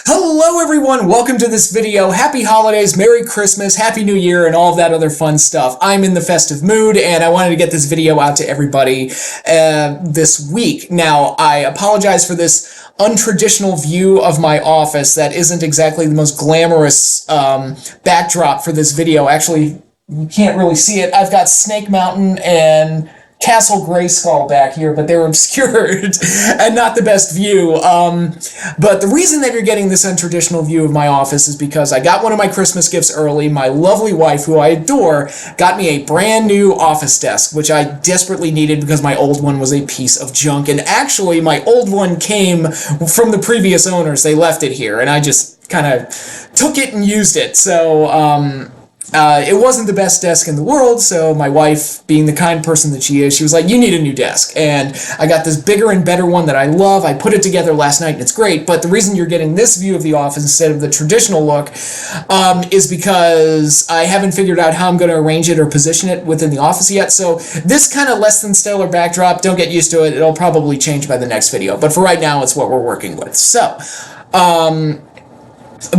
Hello everyone, welcome to this video. Happy holidays, Merry Christmas, Happy New Year, and all of that other fun stuff. I'm in the festive mood, and I wanted to get this video out to everybody this week. Now, I apologize for this untraditional view of my office that isn't exactly the most glamorous backdrop for this video. Actually, you can't really see it. I've got Snake Mountain and Castle Grayskull back here, but they're obscured and not the best view. But the reason that you're getting this untraditional view of my office is because I got one of my Christmas gifts early. My lovely wife, who I adore, got me a brand new office desk, which I desperately needed because my old one was a piece of junk. And actually, my old one came from the previous owners. They left it here, and I just kind of took it and used it. So, it wasn't the best desk in the world, so my wife, being the kind person that she is, she was like, you need a new desk. And I got this bigger and better one that I love. I put it together last night, and it's great. But the reason you're getting this view of the office instead of the traditional look is because I haven't figured out how I'm going to arrange it or position it within the office yet. So this kind of less than stellar backdrop, don't get used to it. It'll probably change by the next video. But for right now, it's what we're working with. So,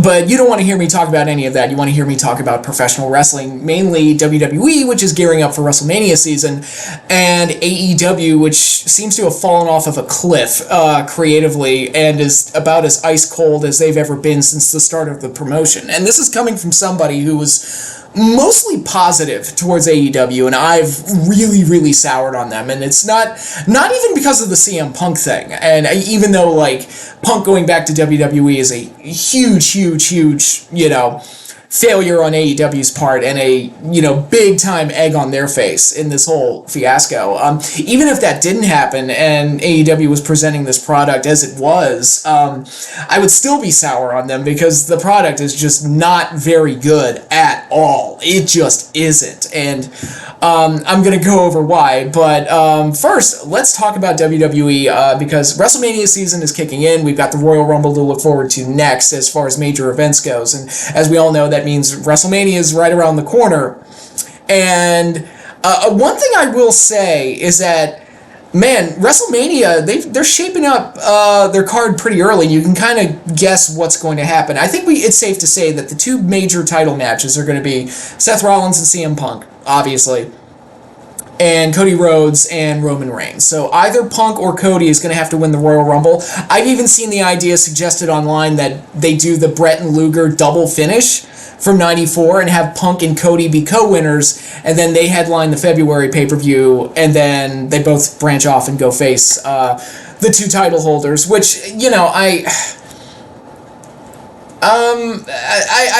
but you don't want to hear me talk about any of that. You want to hear me talk about professional wrestling, mainly WWE, which is gearing up for WrestleMania season, and AEW, which seems to have fallen off of a cliff creatively and is about as ice cold as they've ever been since the start of the promotion. And this is coming from somebody who was mostly positive towards AEW, and I've really soured on them, and it's not even because of the CM Punk thing. And even though, like, Punk going back to WWE is a huge, you know, failure on AEW's part and a, you know, big time egg on their face in this whole fiasco. Even if that didn't happen and AEW was presenting this product as it was, I would still be sour on them because the product is just not very good at all. It just isn't. And I'm going to go over why. But first, let's talk about WWE because WrestleMania season is kicking in. We've got the Royal Rumble to look forward to next as far as major events goes. And as we all know, that means WrestleMania is right around the corner. And one thing I will say is that, man, WrestleMania, they're shaping up their card pretty early. You can kind of guess what's going to happen. I think it's safe to say that the two major title matches are going to be Seth Rollins and CM Punk, obviously, and Cody Rhodes and Roman Reigns. So either Punk or Cody is going to have to win the Royal Rumble. I've even seen the idea suggested online that they do the Brett and Luger double finish from '94 and have Punk and Cody be co-winners, and then they headline the February pay-per-view, and then they both branch off and go face the two title holders, which, you know, I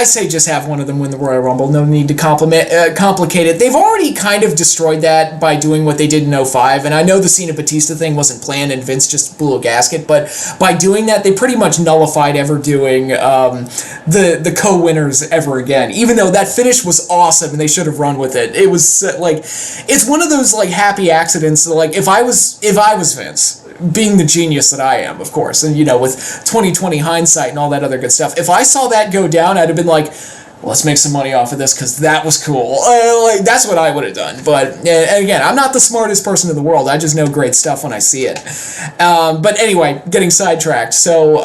say just have one of them win the Royal Rumble. No need to complicate it. They've already kind of destroyed that by doing what they did in '05, and I know the Cena Batista thing wasn't planned and Vince just blew a gasket, but by doing that, they pretty much nullified ever doing the co-winners ever again, even though that finish was awesome and they should have run with it. It was like, it's one of those like happy accidents. Like if I was Vince, being the genius that I am, of course, and, you know, with 2020 hindsight and all that other good stuff, if I saw that go down, I'd have been like, well, let's make some money off of this because that was cool. Like, that's what I would have done. But, and again, I'm not the smartest person in the world. I just know great stuff when I see it. But anyway, getting sidetracked. So,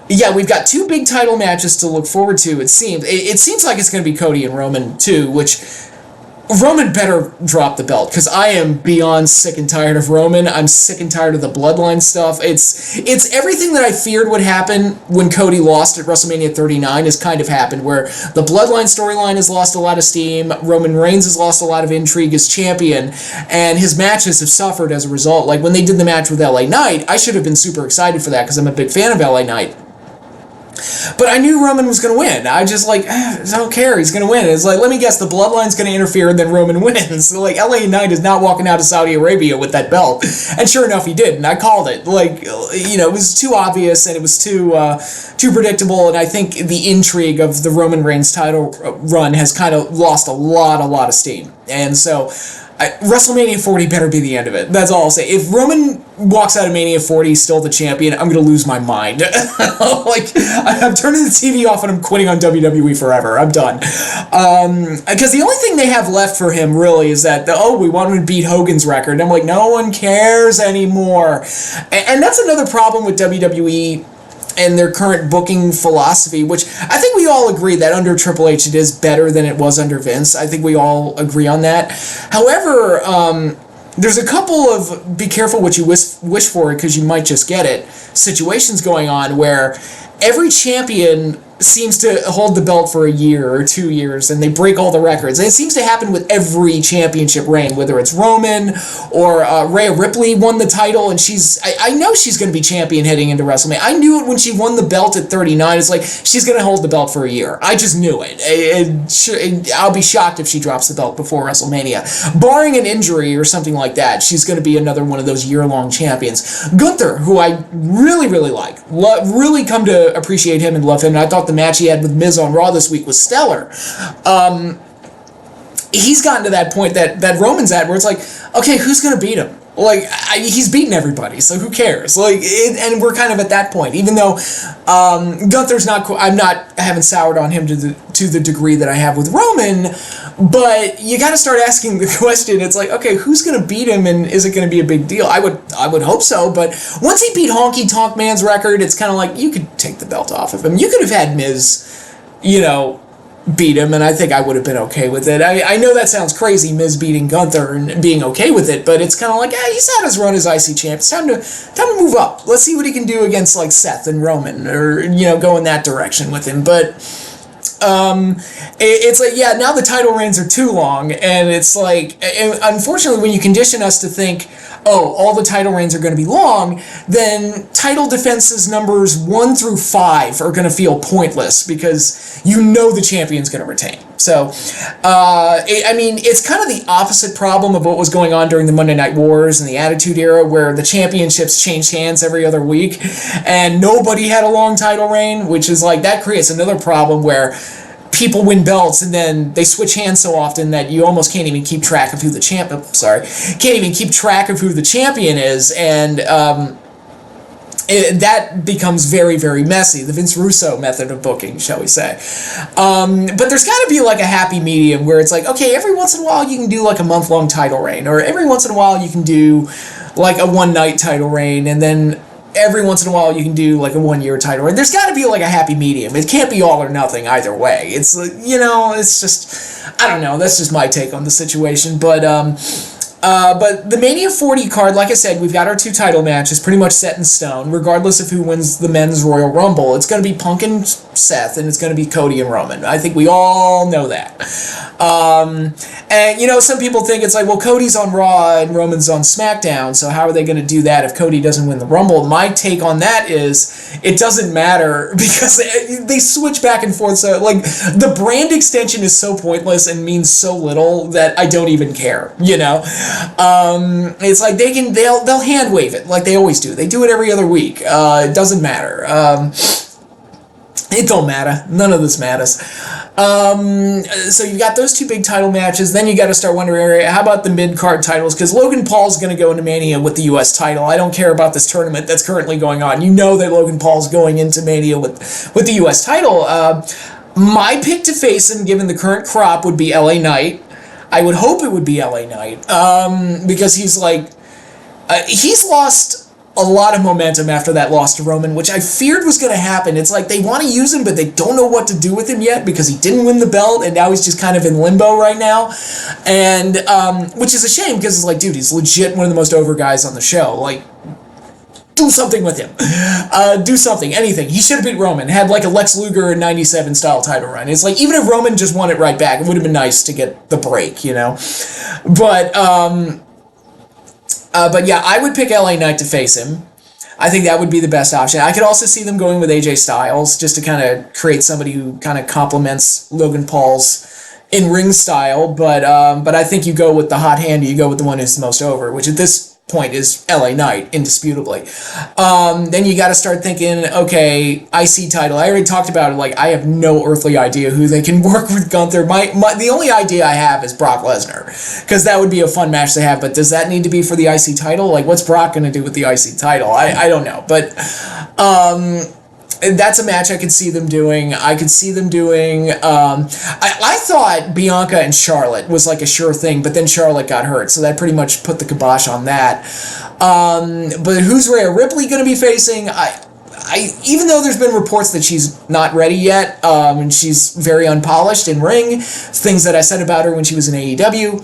yeah, we've got two big title matches to look forward to, it seems. It seems like it's going to be Cody and Roman, too, which Roman better drop the belt, because I am beyond sick and tired of Roman. I'm sick and tired of the bloodline stuff. It's everything that I feared would happen when Cody lost at WrestleMania 39 has kind of happened, where the bloodline storyline has lost a lot of steam, Roman Reigns has lost a lot of intrigue as champion, and his matches have suffered as a result. Like when they did the match with LA Knight, I should have been super excited for that because I'm a big fan of LA Knight. But I knew Roman was going to win. I just like, I don't care, he's going to win. It's like, let me guess, the bloodline's going to interfere and then Roman wins. So, like, LA Knight is not walking out of Saudi Arabia with that belt. And sure enough, he did, and I called it. Like, you know, it was too obvious and it was too predictable, and I think the intrigue of the Roman Reigns title run has kind of lost a lot of steam. And so WrestleMania 40 better be the end of it. That's all I'll say. If Roman walks out of Mania 40 still the champion, I'm going to lose my mind. Like, I'm turning the TV off and I'm quitting on WWE forever. I'm done. Because the only thing they have left for him, really, is that, we want him to beat Hogan's record. And I'm like, no one cares anymore. And that's another problem with WWE and their current booking philosophy, which I think we all agree that under Triple H it is better than it was under Vince. I think we all agree on that. However, there's a couple of be careful what you wish for because you might just get it situations going on where every champion seems to hold the belt for a year or 2 years and they break all the records. And it seems to happen with every championship reign, whether it's Roman or Rhea Ripley won the title and I know she's going to be champion heading into WrestleMania. I knew it when she won the belt at 39. It's like she's going to hold the belt for a year. I just knew it. I'll be shocked if she drops the belt before WrestleMania. Barring an injury or something like that, she's going to be another one of those year-long champions. Gunther, who I really, really like, really come to appreciate him and love him, and I thought the match he had with Miz on Raw this week was stellar. He's gotten to that point that Roman's at where it's like, okay, who's going to beat him? Like, he's beaten everybody, so who cares? Like, and we're kind of at that point. Even though Gunther's not, I haven't soured on him to the degree that I have with Roman, but you got to start asking the question. It's like, okay, who's going to beat him, and is it going to be a big deal? I would hope so, but once he beat Honky Tonk Man's record, it's kind of like you could take the belt off of him. You could have had Miz, beat him, and I think I would have been okay with it. I know that sounds crazy, Miz beating Gunther and being okay with it, but it's kind of like, he's had his run as IC champ. It's time to move up. Let's see what he can do against like Seth and Roman, or go in that direction with him. But it's like, now the title reigns are too long, and it's like, unfortunately, when you condition us to think, all the title reigns are going to be long, then title defenses numbers 1 through 5 are going to feel pointless because the champion's going to retain. So, it's kind of the opposite problem of what was going on during the Monday Night Wars and the Attitude Era, where the championships changed hands every other week, and nobody had a long title reign, which is like, that creates another problem where people win belts and then they switch hands so often that you almost can't even keep track of who the champion is, and that becomes very, very messy. The Vince Russo method of booking, shall we say. But there's got to be like a happy medium where it's like, okay, every once in a while you can do like a month-long title reign, or every once in a while you can do like a one-night title reign, and then every once in a while you can do like a 1-year title reign. There's got to be like a happy medium. It can't be all or nothing either way. It's like, it's just, I don't know. That's just my take on the situation. But the Mania 40 card, like I said, we've got our 2 title matches pretty much set in stone, regardless of who wins the men's Royal Rumble. It's going to be Punk and Seth, and it's going to be Cody and Roman. I think we all know that. And, some people think it's like, well, Cody's on Raw and Roman's on SmackDown, so how are they going to do that if Cody doesn't win the Rumble? My take on that is, it doesn't matter, because they switch back and forth. So, like, the brand extension is so pointless and means so little that I don't even care, It's like they'll hand wave it like they always do. They do it every other week. It doesn't matter. It don't matter. None of this matters. So you got those 2 big title matches. Then you got to start wondering, how about the mid-card titles? Because Logan Paul's going to go into Mania with the U.S. title. I don't care about this tournament that's currently going on. You know that Logan Paul's going into Mania with the U.S. title. My pick to face him, given the current crop, would be LA Knight. I would hope it would be LA Knight, because he's lost a lot of momentum after that loss to Roman, which I feared was going to happen. It's like they want to use him, but they don't know what to do with him yet because he didn't win the belt, and now he's just kind of in limbo right now, and which is a shame because it's like, dude, he's legit one of the most over guys on the show. Like, do something with him. Do something, anything. He should have beat Roman, had like a Lex Luger 97 style title run. It's like, even if Roman just won it right back, it would have been nice to get the break, But yeah, I would pick LA Knight to face him. I think that would be the best option. I could also see them going with AJ Styles just to kind of create somebody who kind of complements Logan Paul's in-ring style. But I think you go with the hot hand, you go with the one who's the most over, which at this point is LA Knight, indisputably. Then you got to start thinking, okay, IC title. I already talked about it. Like, I have no earthly idea who they can work with Gunther. The only idea I have is Brock Lesnar, because that would be a fun match to have. But does that need to be for the IC title? Like, what's Brock going to do with the IC title? I don't know. But that's a match I could see them doing. I thought Bianca and Charlotte was like a sure thing, but then Charlotte got hurt, so that pretty much put the kibosh on that. But who's Rhea Ripley going to be facing? even though there's been reports that she's not ready yet, and she's very unpolished in ring, things that I said about her when she was in AEW,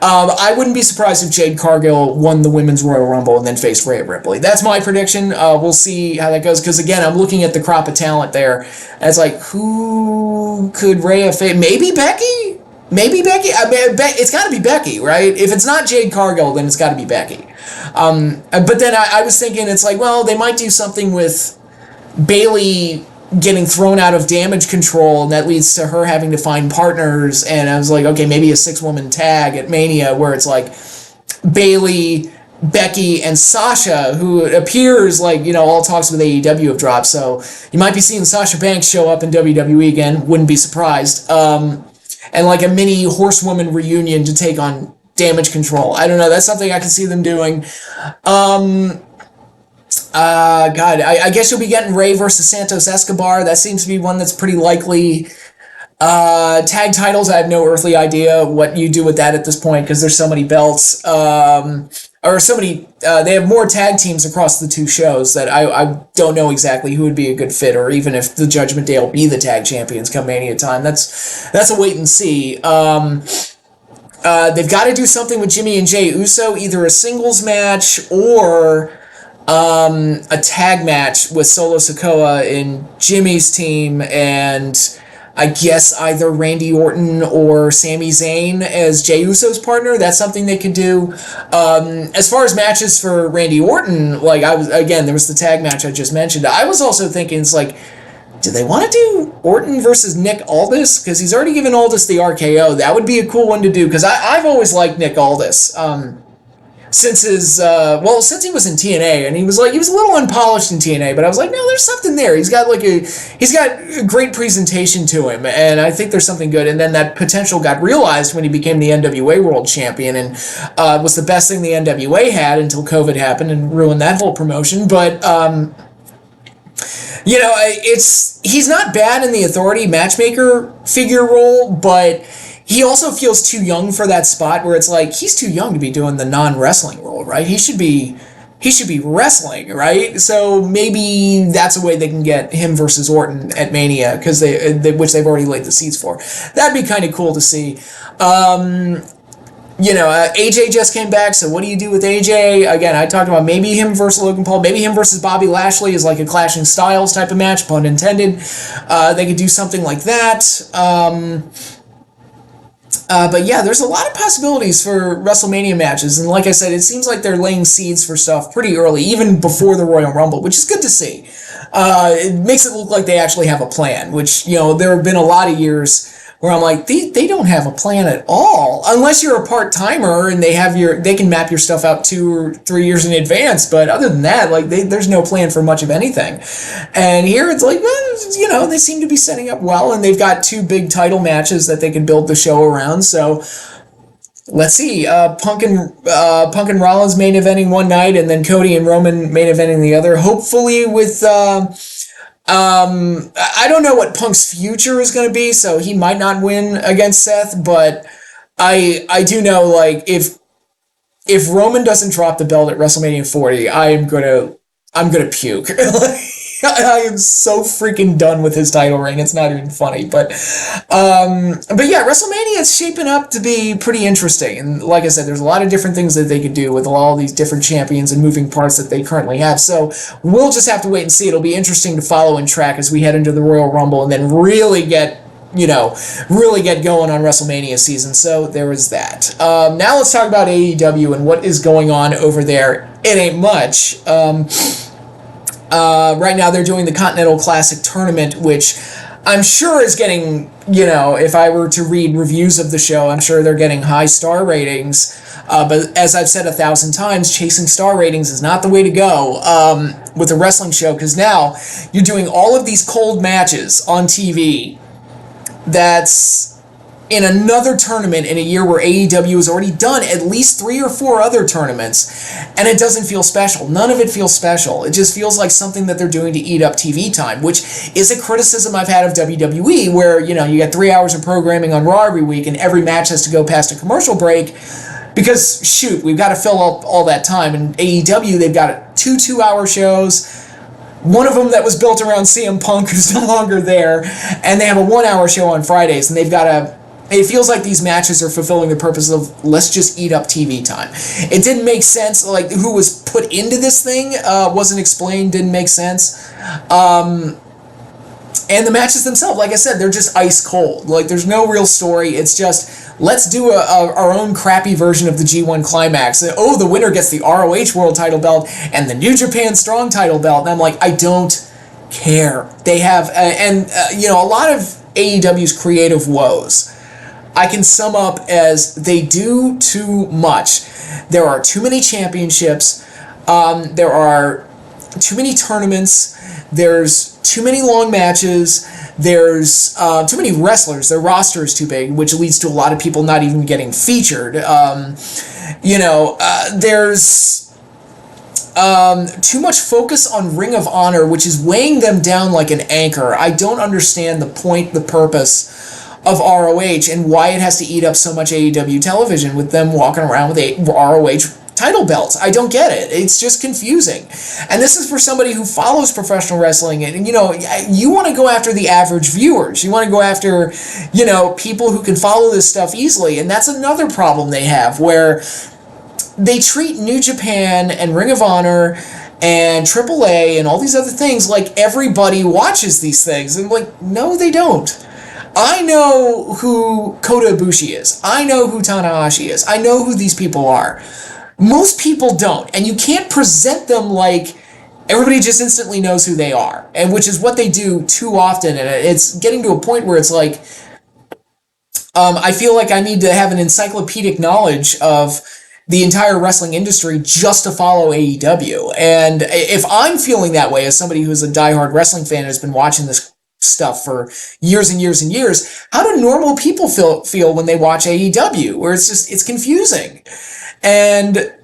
I wouldn't be surprised if Jade Cargill won the Women's Royal Rumble and then faced Rhea Ripley. That's my prediction. We'll see how that goes, because again, I'm looking at the crop of talent there, and it's like, who could Rhea face? Maybe Becky? Maybe Becky? I mean, it's got to be Becky, right? If it's not Jade Cargill, then it's got to be Becky. But then I was thinking, it's like, well, they might do something with Bayley getting thrown out of Damage Control, and that leads to her having to find partners. And I was like, okay, maybe a 6-woman tag at Mania where it's like Bayley, Becky, and Sasha, who it appears like, all talks with AEW have dropped. So you might be seeing Sasha Banks show up in WWE again. Wouldn't be surprised. And like a mini Horsewoman reunion to take on Damage Control. I don't know. That's something I can see them doing. I guess you'll be getting Rey versus Santos Escobar. That seems to be one that's pretty likely. Tag titles, I have no earthly idea what you do with that at this point, because there's so many belts. Or so many, they have more tag teams across the two shows that I don't know exactly who would be a good fit, or even if the Judgment Day will be the tag champions come Mania time. That's a wait and see. They've got to do something with Jimmy and Jey Uso, either a singles match or a tag match with Solo Sikoa in Jimmy's team, and I guess either Randy Orton or Sami Zayn as Jey Uso's partner. That's something they could do. As far as matches for Randy Orton, like there was the tag match I just mentioned. I was also thinking, it's like, do they want to do Orton versus Nick Aldis? Because he's already given Aldis the RKO. That would be a cool one to do, because I've always liked Nick Aldis. Since he was in TNA, and he was a little unpolished in TNA, but I was like, no, there's something there. He's got a great presentation to him, and I think there's something good. And then that potential got realized when he became the NWA World Champion, and was the best thing the NWA had until COVID happened and ruined that whole promotion. But he's not bad in the Authority matchmaker figure role, but he also feels too young for that spot, where it's like, he's too young to be doing the non-wrestling role, right? He should be wrestling, right? So maybe that's a way they can get him versus Orton at Mania, because which they've already laid the seeds for. That'd be kind of cool to see. AJ just came back, so what do you do with AJ? Again, I talked about maybe him versus Logan Paul, maybe him versus Bobby Lashley is like a Clashing Styles type of match, pun intended. They could do something like that. But yeah, there's a lot of possibilities for WrestleMania matches, and like I said, it seems like they're laying seeds for stuff pretty early, even before the Royal Rumble, which is good to see. It makes it look like they actually have a plan, which, there have been a lot of years where I'm like, they don't have a plan at all, unless you're a part-timer and they can map your stuff out 2 or 3 years in advance. But other than that, like, there's no plan for much of anything. And here it's like, well, they seem to be setting up well, and they've got 2 big title matches that they can build the show around. So let's see, Punk and Rollins main eventing one night, and then Cody and Roman main eventing the other. Hopefully with I don't know what Punk's future is going to be, so he might not win against Seth, but I do know, like, if Roman doesn't drop the belt at WrestleMania 40, I'm gonna puke. I am so freaking done with his title reign. It's not even funny, but yeah, WrestleMania is shaping up to be pretty interesting. And like I said, there's a lot of different things that they could do with all these different champions and moving parts that they currently have. So we'll just have to wait and see. It'll be interesting to follow and track as we head into the Royal Rumble, and then really get going on WrestleMania season. So there is that. Now let's talk about AEW and what is going on over there. It ain't much. Right now they're doing the Continental Classic Tournament, which I'm sure is getting, if I were to read reviews of the show, I'm sure they're getting high star ratings. But as I've said 1,000 times, chasing star ratings is not the way to go with a wrestling show, because now you're doing all of these cold matches on TV that's in another tournament in a year where AEW has already done at least 3 or 4 other tournaments, and it doesn't feel special. None of it feels special. It just feels like something that they're doing to eat up TV time, which is a criticism I've had of WWE, where, you get 3 hours of programming on Raw every week, and every match has to go past a commercial break, because, shoot, we've got to fill up all that time. And AEW, they've got 2 2-hour shows, One of them that was built around CM Punk, who's no longer there, and they have a 1-hour show on Fridays, and they've got it feels like these matches are fulfilling the purpose of, let's just eat up TV time. It didn't make sense, like, who was put into this thing wasn't explained, didn't make sense. And the matches themselves, like I said, they're just ice cold. Like, there's no real story. It's just, let's do our own crappy version of the G1 Climax. Oh, the winner gets the ROH World title belt and the New Japan Strong title belt. And I'm like, I don't care. They have, a lot of AEW's creative woes I can sum up as they do too much. There are too many championships. There are too many tournaments. There's too many long matches. There's too many wrestlers. Their roster is too big, which leads to a lot of people not even getting featured. There's too much focus on Ring of Honor, which is weighing them down like an anchor. I don't understand the point, the purpose of ROH and why it has to eat up so much AEW television with them walking around with ROH title belts. I don't get it. It's just confusing. And this is for somebody who follows professional wrestling. And, you want to go after the average viewers. You want to go after, people who can follow this stuff easily. And that's another problem they have, where they treat New Japan and Ring of Honor and AAA and all these other things like everybody watches these things. And like, no, they don't. I know who Kota Ibushi is. I know who Tanahashi is. I know who these people are. Most people don't. And you can't present them like everybody just instantly knows who they are. And which is what they do too often. And it's getting to a point where it's like, I feel like I need to have an encyclopedic knowledge of the entire wrestling industry just to follow AEW. And if I'm feeling that way as somebody who's a diehard wrestling fan and has been watching this stuff for years and years and years, how do normal people feel when they watch AEW, where it's confusing? And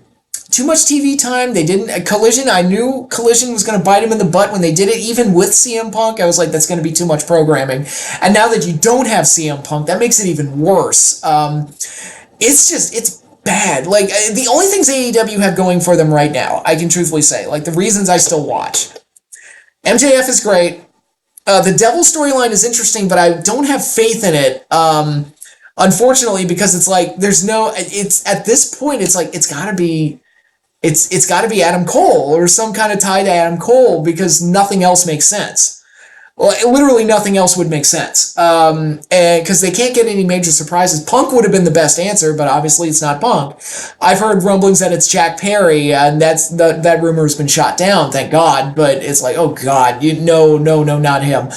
too much TV time. They didn't, Collision, I knew Collision was going to bite him in the butt when they did it, even with CM Punk. I was like, that's going to be too much programming. And now that you don't have CM Punk, that makes it even worse. It's bad. Like, the only things AEW have going for them right now, I can truthfully say, like, the reasons I still watch. MJF is great. The Devil storyline is interesting, but I don't have faith in it. Unfortunately, because it's like it's at this point it's like it's got to be Adam Cole or some kind of tie to Adam Cole, because nothing else makes sense. Well, literally nothing else would make sense. And because they can't get any major surprises. Punk would have been the best answer, but obviously it's not Punk. I've heard rumblings that it's Jack Perry, and that rumor has been shot down, thank God. But it's like, oh God, no, not him.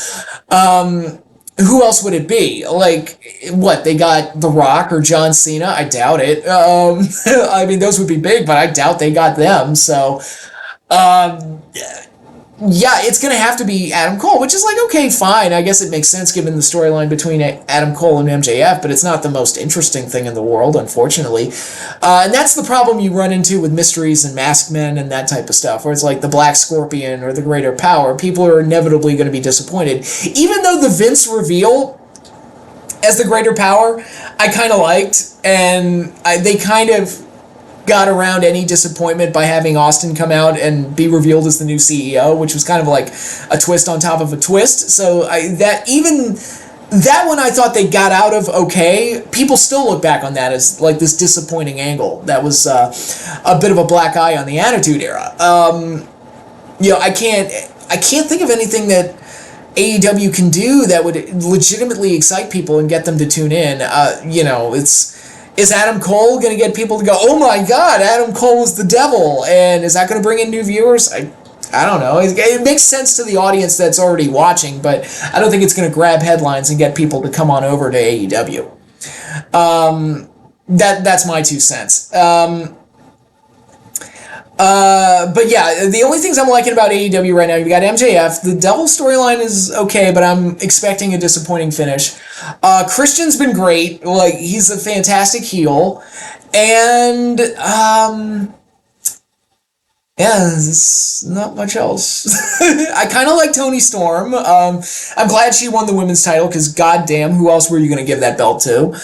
Who else would it be? Like, what, they got The Rock or John Cena? I doubt it. I mean, those would be big, but I doubt they got them. So, yeah, it's going to have to be Adam Cole, which is like, okay, fine. I guess it makes sense given the storyline between Adam Cole and MJF, but it's not the most interesting thing in the world, unfortunately. And that's the problem you run into with mysteries and masked men and that type of stuff, where it's like the Black Scorpion or the Greater Power. People are inevitably going to be disappointed. Even though the Vince reveal as the Greater Power, I kind of liked, and they kind of got around any disappointment by having Austin come out and be revealed as the new CEO, which was kind of like a twist on top of a twist. So that one I thought they got out of okay. People still look back on that as like this disappointing angle. That was a bit of a black eye on the Attitude Era. I can't think of anything that AEW can do that would legitimately excite people and get them to tune in. Is Adam Cole going to get people to go, oh my God, Adam Cole is the devil? And is that going to bring in new viewers? I don't know. It makes sense to the audience that's already watching, but I don't think it's going to grab headlines and get people to come on over to AEW. That's my 2 cents. But yeah, the only things I'm liking about AEW right now, you got MJF. The Devil storyline is okay, but I'm expecting a disappointing finish. Christian's been great. Like, he's a fantastic heel. And, there's not much else. I kind of like Toni Storm. I'm glad she won the women's title, because goddamn, who else were you going to give that belt to?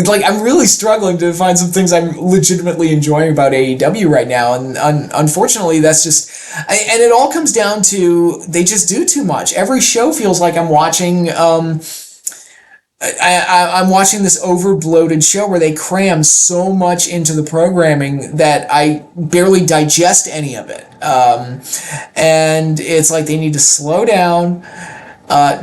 like I'm really struggling to find some things I'm legitimately enjoying about AEW right now, and unfortunately that's just, and it all comes down to they just do too much. Every show feels like I'm watching I'm watching this over-bloated show where they cram so much into the programming that I barely digest any of it. And it's like they need to slow down,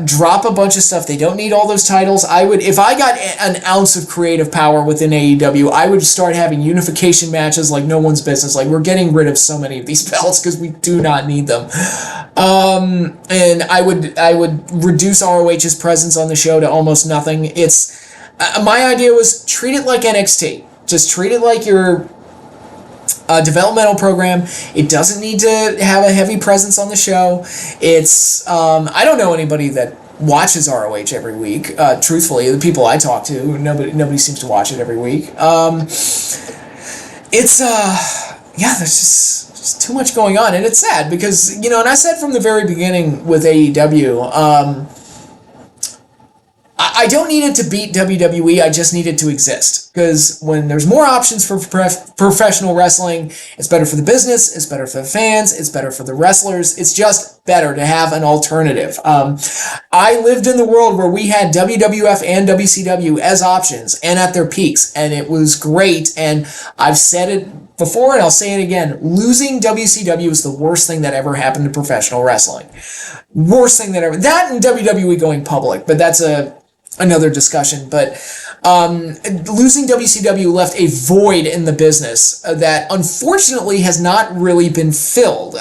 drop a bunch of stuff. They don't need all those titles. If I got an ounce of creative power within AEW, I would start having unification matches like no one's business. Like, we're getting rid of so many of these belts because we do not need them. And I would reduce ROH's presence on the show to almost nothing. It's my idea was treat it like NXT. Just treat it like your developmental program. It doesn't need to have a heavy presence on the show. It's I don't know anybody that watches ROH every week. Truthfully, the people I talk to, nobody seems to watch it every week. It's there's just too much going on, and it's sad because, and I said from the very beginning with AEW, I don't need it to beat WWE, I just need it to exist. Because when there's more options for professional wrestling, it's better for the business, it's better for the fans, it's better for the wrestlers, it's just better to have an alternative. I lived in the world where we had WWF and WCW as options and at their peaks, and it was great, and I've said it before and I'll say it again, losing WCW is the worst thing that ever happened to professional wrestling. Worst thing that ever, that and WWE going public, but that's another discussion. But losing WCW left a void in the business that unfortunately has not really been filled.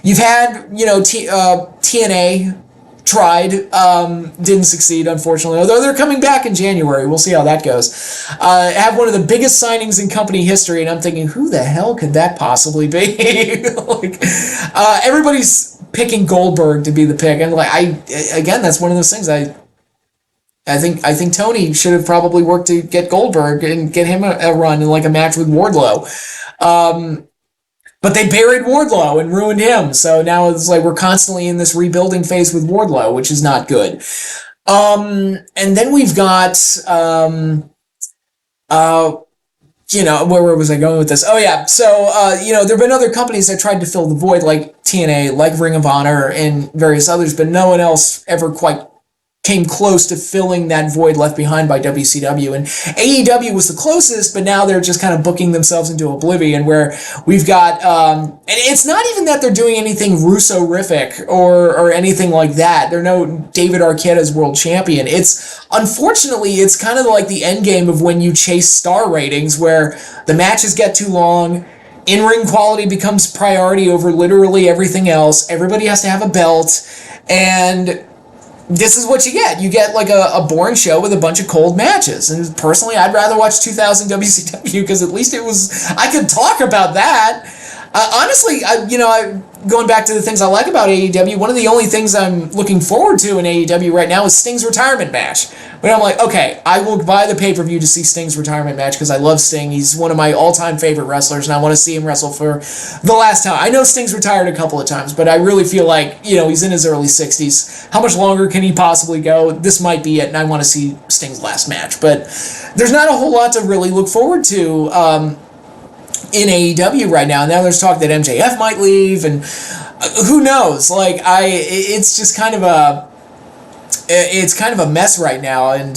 You've had, TNA tried, didn't succeed, unfortunately, although they're coming back in January. We'll see how that goes. Have one of the biggest signings in company history, and I'm thinking, who the hell could that possibly be? Everybody's picking Goldberg to be the pick, and again, that's one of those things I think Tony should have probably worked to get Goldberg and get him a run in like a match with Wardlow. But they buried Wardlow and ruined him. So now it's like we're constantly in this rebuilding phase with Wardlow, which is not good. And then we've got, where was I going with this? Oh yeah. So, there have been other companies that tried to fill the void like TNA, like Ring of Honor and various others, but no one else ever quite came close to filling that void left behind by WCW. And AEW was the closest, but now they're just kind of booking themselves into oblivion, where we've got, and it's not even that they're doing anything Russo-rific or anything like that. They're no David Arquette as world champion. Unfortunately, it's kind of like the end game of when you chase star ratings, where the matches get too long, in-ring quality becomes priority over literally everything else. Everybody has to have a belt, and this is what you get. You get like a boring show with a bunch of cold matches. And personally, I'd rather watch 2000 WCW because at least I could talk about that. Honestly, going back to the things I like about AEW, one of the only things I'm looking forward to in AEW right now is Sting's retirement match. But I'm like, okay, I will buy the pay-per-view to see Sting's retirement match because I love Sting. He's one of my all-time favorite wrestlers, and I want to see him wrestle for the last time. I know Sting's retired a couple of times, but I really feel like, he's in his early 60s. How much longer can he possibly go? This might be it, and I want to see Sting's last match. But there's not a whole lot to really look forward to in AEW right now. Now there's talk that MJF might leave, and who knows? It's just kind of a mess right now. And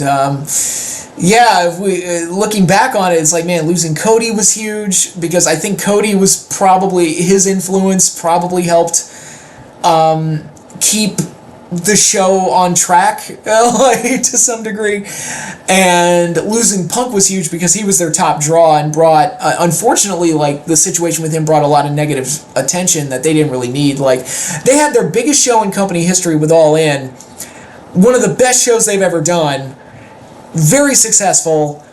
if we looking back on it, it's like, man, losing Cody was huge, because I think Cody was probably, his influence probably helped keep the show on track to some degree. And losing Punk was huge because he was their top draw and brought, unfortunately, the situation with him brought a lot of negative attention that they didn't really need. They had their biggest show in company history with All In, one of the best shows they've ever done, very successful,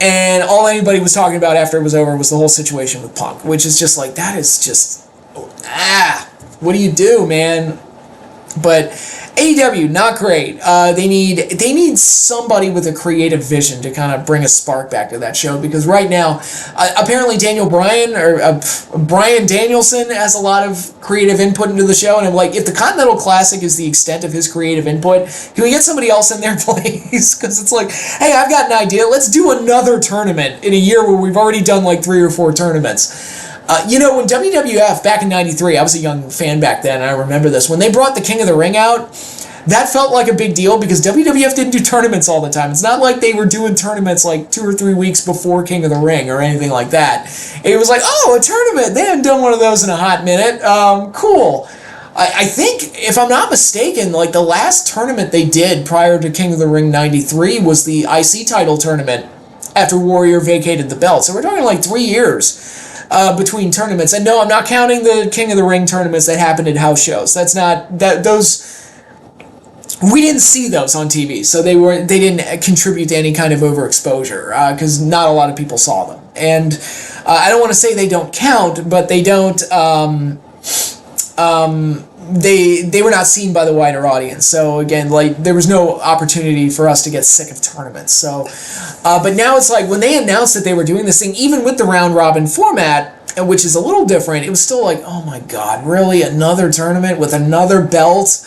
and all anybody was talking about after it was over was the whole situation with Punk, which is just that is just, what do you do, man? But AEW, not great. They need somebody with a creative vision to kind of bring a spark back to that show, because right now, apparently Brian Danielson has a lot of creative input into the show, and I'm like, if the Continental Classic is the extent of his creative input, can we get somebody else in there, please? Because it's like, hey, I've got an idea. Let's do another tournament in a year where we've already done like 3 or 4 tournaments. When WWF, back in 93, I was a young fan back then, and I remember this, when they brought the King of the Ring out, that felt like a big deal because WWF didn't do tournaments all the time. It's not like they were doing tournaments like 2 or 3 weeks before King of the Ring or anything like that. It was like, oh, a tournament. They hadn't done one of those in a hot minute. Cool. I think, if I'm not mistaken, like the last tournament they did prior to King of the Ring 93 was the IC title tournament after Warrior vacated the belt. So we're talking like 3 years. Between tournaments, and no, I'm not counting the King of the Ring tournaments that happened at house shows. That's not those. We didn't see those on TV, so they didn't contribute to any kind of overexposure because not a lot of people saw them. And I don't want to say they don't count, but they don't. They were not seen by the wider audience. So again, like there was no opportunity for us to get sick of tournaments. So, but now it's like when they announced that they were doing this thing, even with the round robin format, which is a little different, it was still like, oh my God, really another tournament with another belt?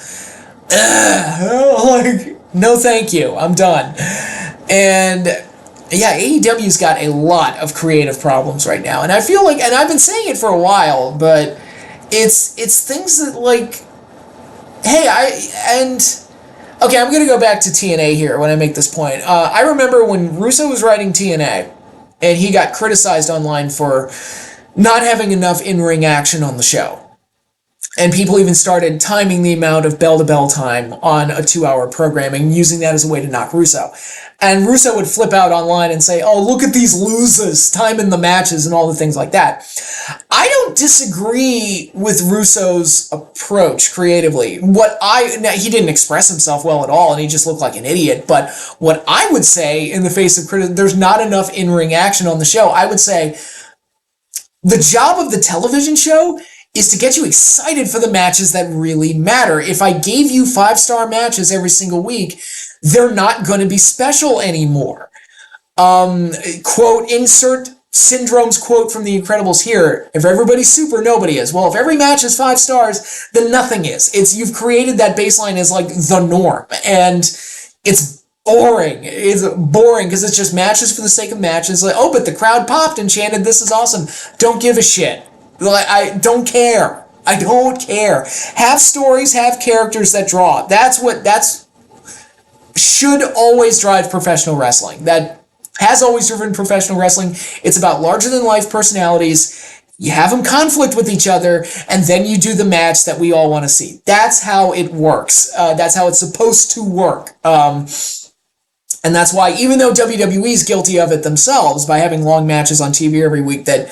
Like, no, thank you, I'm done. And yeah, AEW's got a lot of creative problems right now, and I feel like, and I've been saying it for a while, but it's things that like, hey, I'm gonna go back to TNA here when I make this point. I remember when Russo was writing TNA, and he got criticized online for not having enough in-ring action on the show. And people even started timing the amount of bell-to-bell time on a 2-hour programming, using that as a way to knock Russo. And Russo would flip out online and say, oh, look at these losers timing the matches and all the things like that. I don't disagree with Russo's approach creatively. He didn't express himself well at all, and he just looked like an idiot. But what I would say in the face of criticism, there's not enough in-ring action on the show. I would say the job of the television show is to get you excited for the matches that really matter. If I gave you 5-star matches every single week, they're not going to be special anymore. Quote, insert Syndrome's quote from The Incredibles here. If everybody's super, nobody is. Well, if every match is 5 stars, then nothing is. You've created that baseline as like the norm. And it's boring. It's boring because it's just matches for the sake of matches. Like, oh, but the crowd popped and chanted, this is awesome. Don't give a shit. Like, I don't care. I don't care. Have stories, have characters that draw. That's should always drive professional wrestling. That has always driven professional wrestling. It's about larger-than-life personalities. You have them conflict with each other, and then you do the match that we all want to see. That's how it works. That's how it's supposed to work. And that's why, even though WWE is guilty of it themselves by having long matches on TV every week that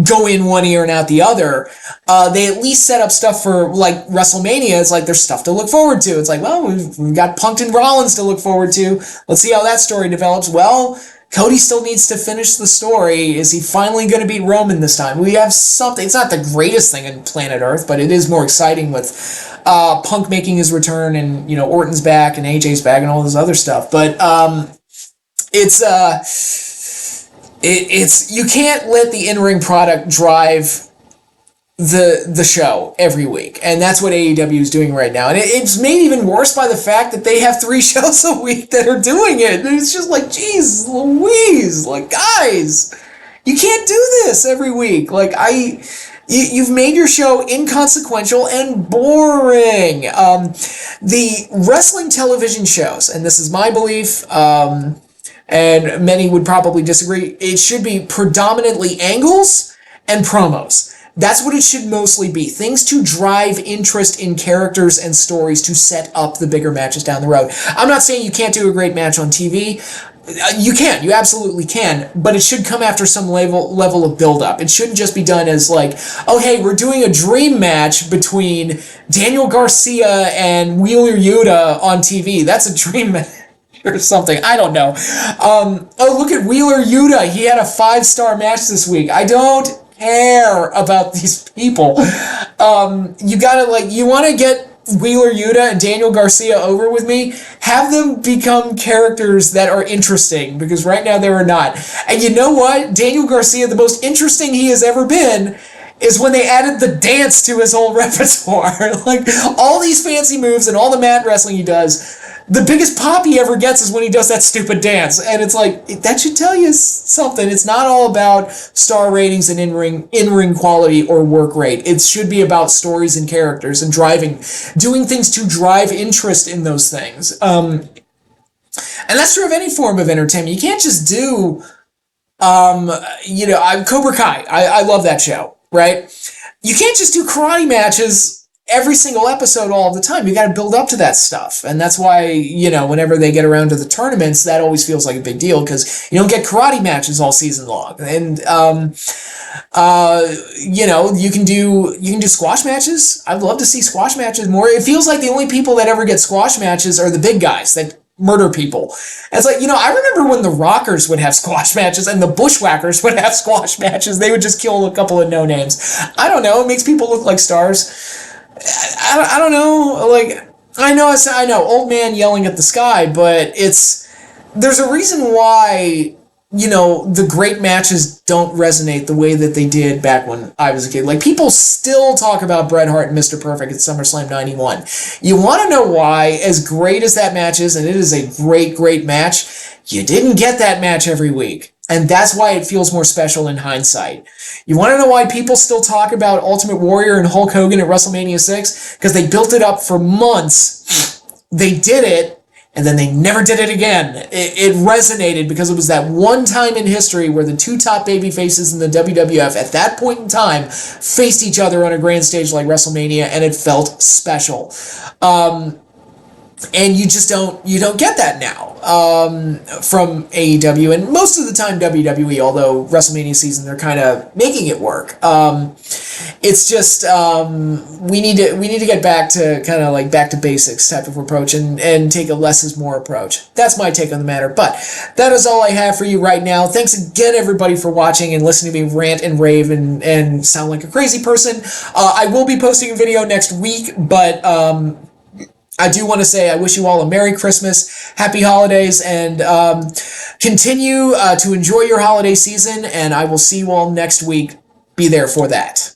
go in one ear and out the other, they at least set up stuff for, like, WrestleMania. It's like, there's stuff to look forward to. It's like, well, we've got Punk and Rollins to look forward to. Let's see how that story develops. Well, Cody still needs to finish the story. Is he finally going to beat Roman this time? We have something. It's not the greatest thing on planet Earth, but it is more exciting with Punk making his return, and Orton's back and AJ's back and all this other stuff. But it's you can't let the in-ring product drive the show every week, and that's what AEW is doing right now. And it's made even worse by the fact that they have 3 shows a week that are doing it. And it's just like, geez Louise, like, guys, you can't do this every week. Like, you've made your show inconsequential and boring. The wrestling television shows, and this is my belief, and many would probably disagree, it should be predominantly angles and promos. That's what it should mostly be. Things to drive interest in characters and stories to set up the bigger matches down the road. I'm not saying you can't do a great match on TV. You can. You absolutely can. But it should come after some level of build-up. It shouldn't just be done as like, oh, hey, we're doing a dream match between Daniel Garcia and Wheeler Yuta on TV. That's a dream match or something. I don't know. Oh, look at Wheeler Yuta. He had a 5-star match this week. I don't care about these people. You gotta, like, you want to get Wheeler Yuta and Daniel Garcia over with me, have them become characters that are interesting, because right now they are not. And you know what? Daniel Garcia, the most interesting he has ever been is when they added the dance to his whole repertoire. Like, all these fancy moves and all the mat wrestling he does, the biggest pop he ever gets is when he does that stupid dance. And it's like, that should tell you something. It's not all about star ratings and in-ring quality or work rate. It should be about stories and characters and doing things to drive interest in those things. And that's true of any form of entertainment. You can't just do, Cobra Kai. I love that show, right? You can't just do karate matches every single episode all the time. You got to build up to that stuff. And that's why, whenever they get around to the tournaments, that always feels like a big deal, because you don't get karate matches all season long. And, you can do squash matches. I'd love to see squash matches more. It feels like the only people that ever get squash matches are the big guys that murder people. And it's like, I remember when the Rockers would have squash matches and the Bushwhackers would have squash matches. They would just kill a couple of no-names. I don't know. It makes people look like stars. I don't know, like, I know, old man yelling at the sky, but there's a reason why, the great matches don't resonate the way that they did back when I was a kid. Like, people still talk about Bret Hart and Mr. Perfect at SummerSlam 91. You want to know why, as great as that match is, and it is a great, great match, you didn't get that match every week. And that's why it feels more special in hindsight. You want to know why people still talk about Ultimate Warrior and Hulk Hogan at WrestleMania 6? Because they built it up for months. They did it, and then they never did it again. It resonated because it was that one time in history where the two top baby faces in the WWF at that point in time faced each other on a grand stage like WrestleMania, and it felt special. And you don't get that now from AEW, and most of the time WWE, although WrestleMania season they're kind of making it work. It's just we need to get back to kind of like back to basics type of approach and take a less is more approach. That's my take on the matter. But that is all I have for you right now. Thanks again, everybody, for watching and listening to me rant and rave and sound like a crazy person. I will be posting a video next week, but I do want to say I wish you all a Merry Christmas, Happy Holidays, and continue to enjoy your holiday season, and I will see you all next week. Be there for that.